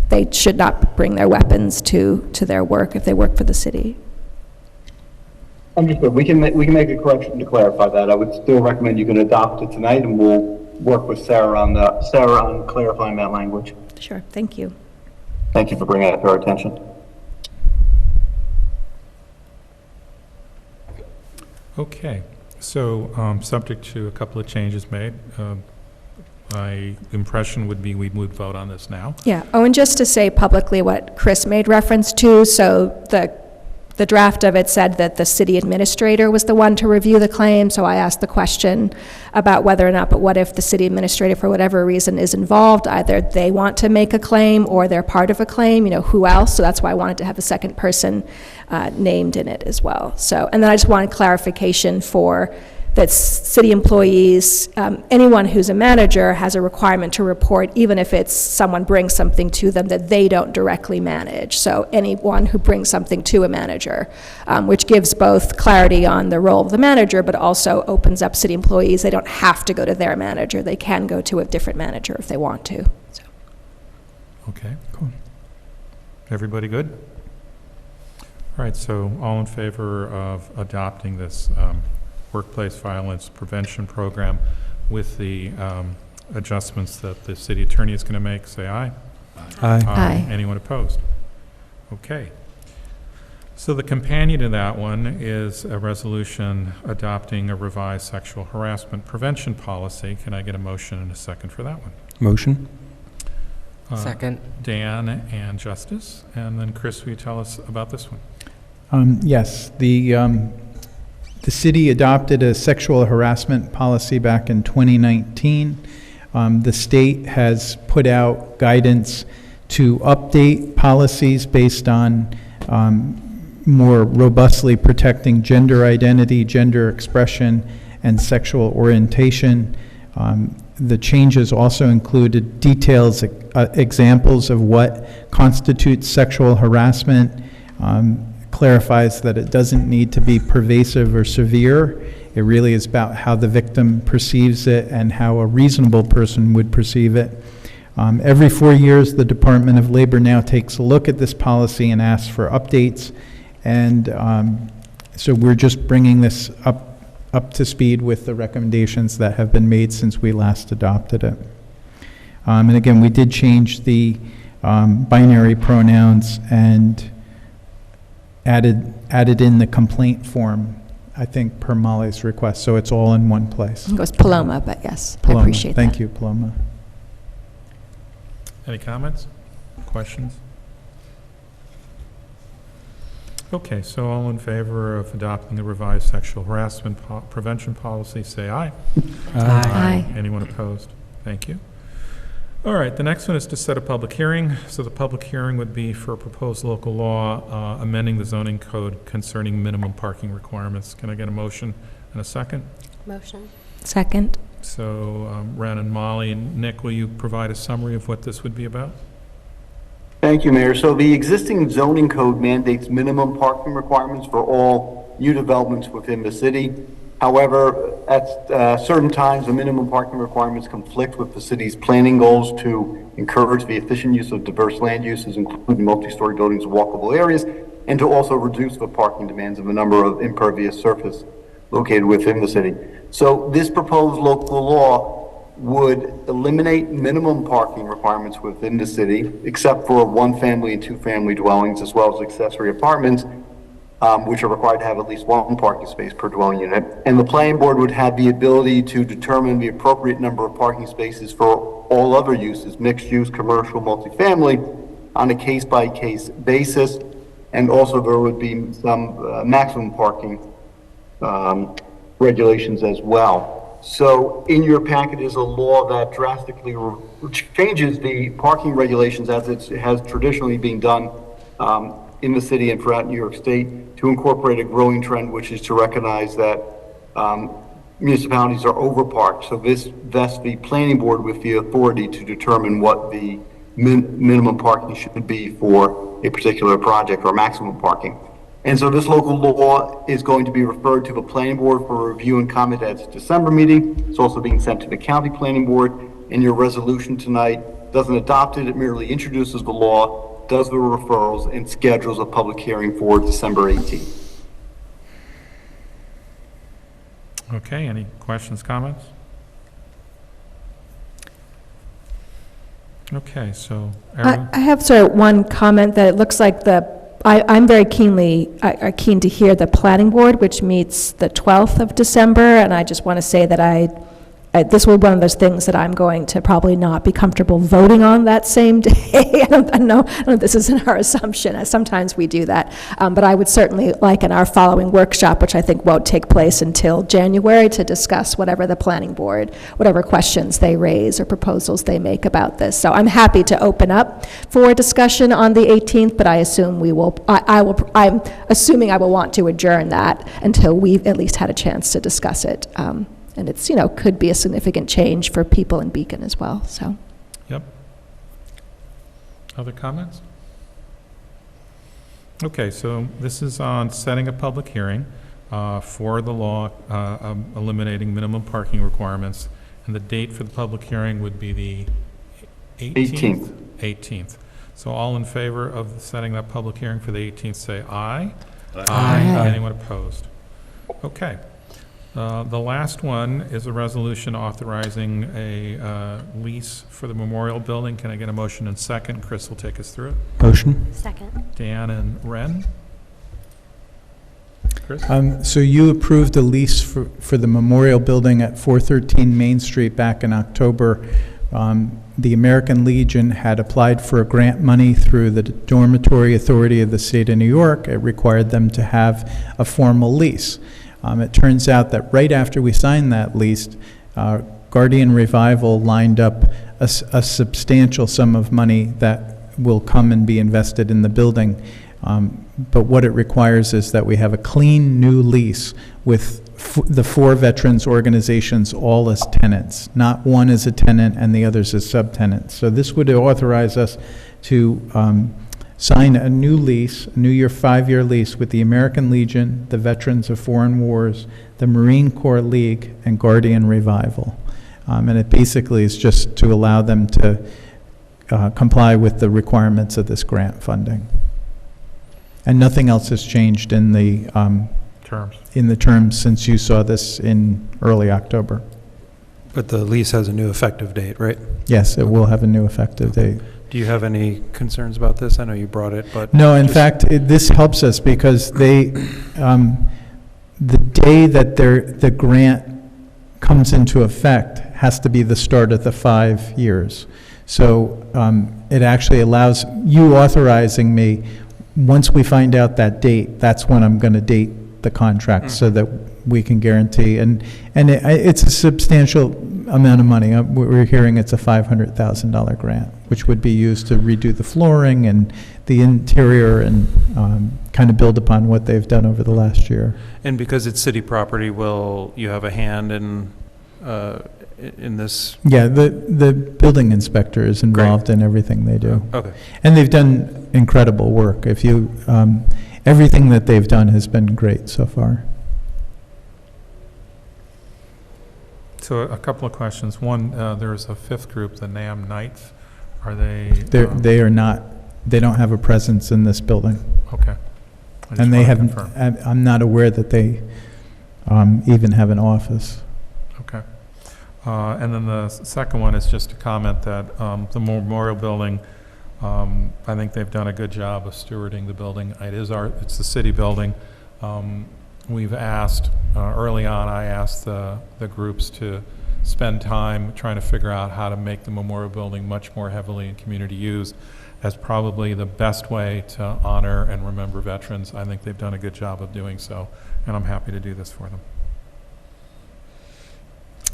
S6: they should not bring their weapons to their work if they work for the city.
S3: Understood. We can make a correction to clarify that. I would still recommend you can adopt it tonight, and we'll work with Sarah on clarifying that language.
S6: Sure, thank you.
S3: Thank you for bringing that to our attention.
S1: Okay. So, subject to a couple of changes made, my impression would be we would vote on this now.
S6: Yeah. Oh, and just to say publicly what Chris made reference to, so the draft of it said that the city administrator was the one to review the claim, so I asked the question about whether or not, but what if the city administrator, for whatever reason, is involved? Either they want to make a claim or they're part of a claim, who else? So that's why I wanted to have a second person named in it as well. So, and then I just wanted clarification for that city employees, anyone who's a manager has a requirement to report, even if it's someone brings something to them that they don't directly manage. So anyone who brings something to a manager, which gives both clarity on the role of the manager, but also opens up city employees. They don't have to go to their manager. They can go to a different manager if they want to. So.
S1: Okay, cool. Everybody good? All right, so all in favor of adopting this workplace violence prevention program with the adjustments that the city attorney is going to make, say aye.
S10: Aye.
S6: Aye.
S1: Anyone opposed? Okay. So the companion to that one is a resolution adopting a revised sexual harassment prevention policy. Can I get a motion and a second for that one?
S10: Motion?
S2: Second.
S1: Dan and Justice. And then Chris, will you tell us about this one?
S5: Yes, the city adopted a sexual harassment policy back in 2019. The state has put out guidance to update policies based on more robustly protecting gender identity, gender expression, and sexual orientation. The changes also included details, examples of what constitutes sexual harassment, clarifies that it doesn't need to be pervasive or severe. It really is about how the victim perceives it and how a reasonable person would perceive it. Every 4 years, the Department of Labor now takes a look at this policy and asks for updates. And so we're just bringing this up to speed with the recommendations that have been made since we last adopted it. And again, we did change the binary pronouns and added in the complaint form, I think, per Molly's request, so it's all in one place.
S6: It was Paloma, but yes,
S5: Paloma.
S6: I appreciate that.
S5: Thank you, Paloma.
S1: Any comments, questions? Okay, so all in favor of adopting the revised sexual harassment prevention policy, say aye.
S6: Aye.
S1: Anyone opposed? Thank you. All right, the next one is to set a public hearing. So the public hearing would be for a proposed local law amending the zoning code concerning minimum parking requirements. Can I get a motion and a second?
S9: Motion.
S6: Second.
S1: So Ren and Molly and Nick, will you provide a summary of what this would be about?
S3: Thank you, Mayor. So the existing zoning code mandates minimum parking requirements for all new developments within the city. However, at certain times, the minimum parking requirements conflict with the city's planning goals to encourage the efficient use of diverse land uses, including multi-story buildings and walkable areas, and to also reduce the parking demands of a number of impervious surface located within the city. So this proposed local law would eliminate minimum parking requirements within the city, except for one-family and two-family dwellings, as well as accessory apartments, which are required to have at least one parking space per dwelling unit. And the planning board would have the ability to determine the appropriate number of parking spaces for all other uses, mixed use, commercial, multifamily, on a case-by-case basis. And also there would be some maximum parking regulations as well. So in your packet is a law that drastically changes the parking regulations as it has traditionally been done in the city and throughout New York State, to incorporate a growing trend, which is to recognize that municipalities are overparked. So this vests the planning board with the authority to determine what the minimum parking should be for a particular project, or maximum parking. And so this local law is going to be referred to the planning board for review and comment at its December meeting. It's also being sent to the county planning board. And your resolution tonight doesn't adopt it, it merely introduces the law, does the referrals, and schedules a public hearing for December 18th.
S1: Okay, any questions, comments? Okay, so Erin?
S6: I have sort of one comment that it looks like the I'm very keen to hear the planning board, which meets the 12th of December, and I just want to say that this will be one of those things that I'm going to probably not be comfortable voting on that same day. I don't know if this isn't our assumption. Sometimes we do that. But I would certainly like in our following workshop, which I think won't take place until January, to discuss whatever the planning board, whatever questions they raise or proposals they make about this. So I'm happy to open up for discussion on the 18th, but I assume I'm assuming I will want to adjourn that until we've at least had a chance to discuss it. And it's, could be a significant change for people in Beacon as well, so.
S1: Yep. Other comments? Okay, so this is on setting a public hearing for the law eliminating minimum parking requirements, and the date for the public hearing would be the 18th? 18th. So all in favor of setting that public hearing for the 18th, say aye. Aye. Anyone opposed? Okay. The last one is a resolution authorizing a lease for the memorial building. Can I get a motion and second? Chris will take us through it.
S10: Motion.
S9: Second.
S1: Dan and Ren? Chris?
S5: So you approved a lease for the memorial building at 413 Main Street back in October. The American Legion had applied for a grant money through the Dormitory Authority of the State of New York. It required them to have a formal lease. It turns out that right after we signed that lease, Guardian Revival lined up a substantial sum of money that will come and be invested in the building. But what it requires is that we have a clean new lease with the 4 veterans organizations all as tenants, not one as a tenant and the others as subtenants. So this would authorize us to sign a new lease, a new 5-year lease with the American Legion, the Veterans of Foreign Wars, the Marine Corps League, and Guardian Revival. And it basically is just to allow them to comply with the requirements of this grant funding. And nothing else has changed in the terms since you saw this in early October.
S10: But the lease has a new effective date, right?
S5: Yes, it will have a new effective date.
S10: Do you have any concerns about this? I know you brought it, but...
S5: No, in fact, this helps us because the day that the grant comes into effect has to be the start of the 5 years. So it actually allows you authorizing me, once we find out that date, that's when I'm going to date the contract so that we can guarantee. And it's a substantial amount of money. We're hearing it's a $500,000 grant, which would be used to redo the flooring and the interior and kind of build upon what they've done over the last year.
S10: And because it's city property, will you have a hand in this?
S5: Yeah, the building inspector is involved in everything they do.
S10: Okay.
S5: And they've done incredible work. If you, everything that they've done has been great so far.
S1: So a couple of questions. One, there's a 5th group, the NAM Knights. Are they?
S5: They are not. They don't have a presence in this building.
S1: Okay.
S5: And they haven't. I'm not aware that they even have an office.
S1: Okay. And then the second one is just a comment that the memorial building, I think they've done a good job of stewarding the building. It's the city building. We've asked, early on, I asked the groups to spend time trying to figure out how to make the memorial building much more heavily in community use as probably the best way to honor and remember veterans. I think they've done a good job of doing so, and I'm happy to do this for them.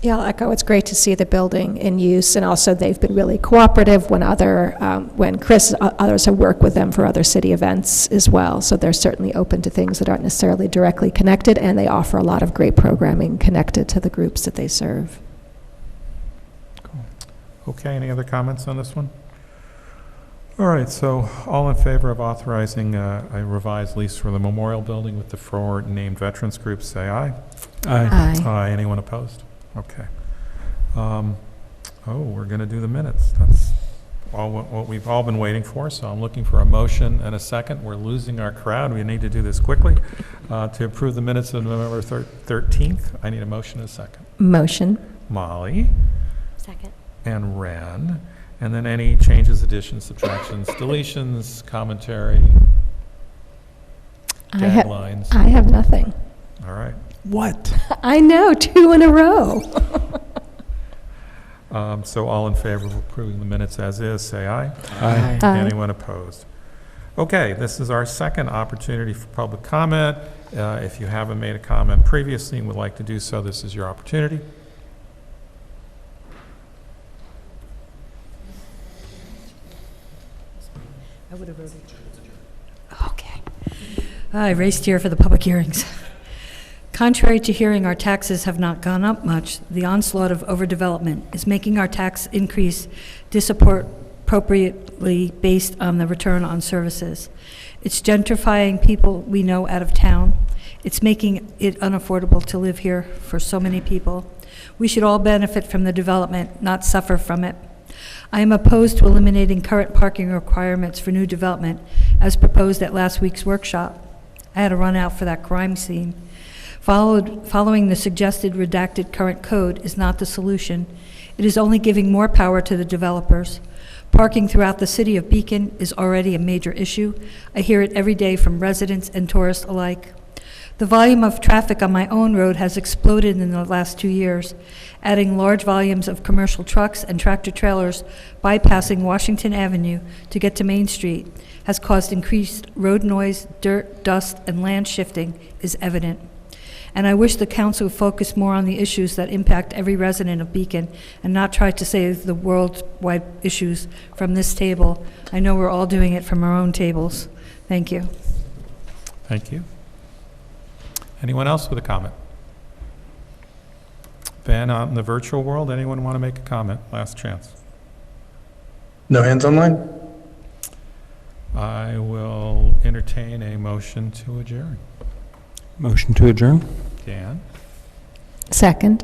S6: Yeah, I'll echo. It's great to see the building in use, and also they've been really cooperative when Chris and others have worked with them for other city events as well. So they're certainly open to things that aren't necessarily directly connected, and they offer a lot of great programming connected to the groups that they serve.
S1: Cool. Okay, any other comments on this one? All right, so all in favor of authorizing a revised lease for the memorial building with the 4 named veterans groups, say aye.
S10: Aye.
S1: Aye. Anyone opposed? Okay. We're going to do the minutes. That's all what we've all been waiting for, so I'm looking for a motion and a second. We're losing our crowd. We need to do this quickly. To approve the minutes of November 13th, I need a motion and a second.
S6: Motion.
S1: Molly.
S9: Second.
S1: And Ren. And then any changes, additions, subtractions, deletions, commentary. deadlines?
S6: I have nothing.
S1: All right.
S5: What?
S6: I know, 2 in a row.
S1: So all in favor of approving the minutes as is, say aye.
S2: Aye.
S6: Aye.
S1: Anyone opposed? Okay, this is our second opportunity for public comment. If you haven't made a comment previously and would like to do so, this is your opportunity.
S11: I would have voted. Okay. I raced here for the public hearings. Contrary to hearing our taxes have not gone up much, the onslaught of overdevelopment is making our tax increase disappropriately based on the return on services. It's gentrifying people we know out of town. It's making it unaffordable to live here for so many people. We should all benefit from the development, not suffer from it. I am opposed to eliminating current parking requirements for new development as proposed at last week's workshop. I had to run out for that crime scene. Following the suggested redacted current code is not the solution. It is only giving more power to the developers. Parking throughout the city of Beacon is already a major issue. I hear it every day from residents and tourists alike. The volume of traffic on my own road has exploded in the last 2 years, adding large volumes of commercial trucks and tractor trailers bypassing Washington Avenue to get to Main Street has caused increased road noise, dirt, dust, and land shifting is evident. And I wish the council would focus more on the issues that impact every resident of Beacon and not try to save the worldwide issues from this table. I know we're all doing it from our own tables. Thank you.
S1: Thank you. Anyone else with a comment? Ben, out in the virtual world, anyone want to make a comment? Last chance.
S4: No hands online?
S1: I will entertain a motion to adjourn.
S10: Motion to adjourn?
S1: Dan,
S6: Second.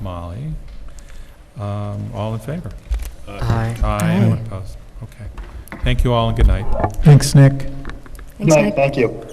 S1: Molly, all in favor?
S2: Aye.
S1: Aye. Anyone opposed? Okay. Thank you all and good night.
S5: Thanks, Nick.
S6: Thanks, Nick.
S3: Thank you.